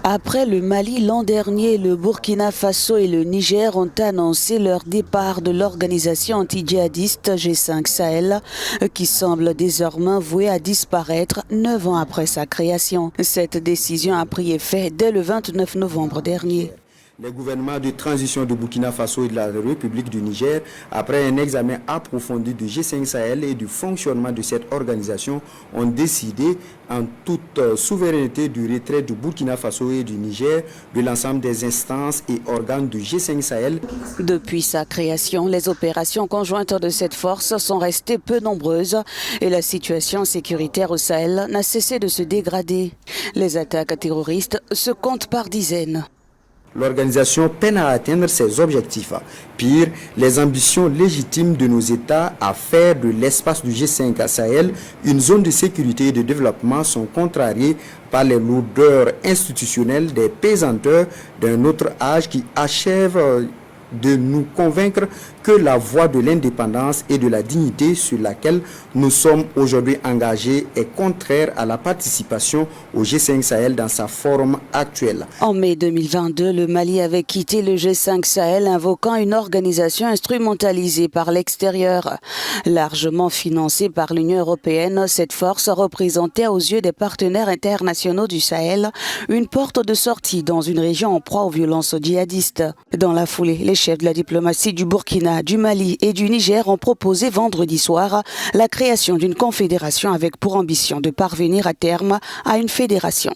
Après le Mali l'an dernier, le Burkina Faso et le Niger ont annoncé leur départ de l'organisation anti-djihadiste G5 Sahel, qui semble désormais vouée à disparaître 9 ans après sa création. Cette décision a pris effet dès le 29 novembre dernier. Les gouvernements de transition de Burkina Faso et de la République du Niger, après un examen approfondi du G5 Sahel et du fonctionnement de cette organisation, ont décidé en toute souveraineté du retrait du Burkina Faso et du Niger de l'ensemble des instances et organes du G5 Sahel. Depuis sa création, les opérations conjointes de cette force sont restées peu nombreuses et la situation sécuritaire au Sahel n'a cessé de se dégrader. Les attaques terroristes se comptent par dizaines. L'organisation peine à atteindre ses objectifs. Pire, les ambitions légitimes de nos États à faire de l'espace du G5 Sahel une zone de sécurité et de développement sont contrariées par les lourdeurs institutionnelles des pesanteurs d'un autre âge qui achèvent de nous convaincre que la voie de l'indépendance et de la dignité sur laquelle nous sommes aujourd'hui engagés est contraire à la participation au G5 Sahel dans sa forme actuelle. En mai 2022, le Mali avait quitté le G5 Sahel invoquant une organisation instrumentalisée par l'extérieur. Largement financée par l'Union européenne, cette force représentait aux yeux des partenaires internationaux du Sahel une porte de sortie dans une région en proie aux violences djihadistes. Dans la foulée, les chefs de la diplomatie du Burkina, du Mali et du Niger ont proposé vendredi soir la création d'une confédération avec pour ambition de parvenir à terme à une fédération.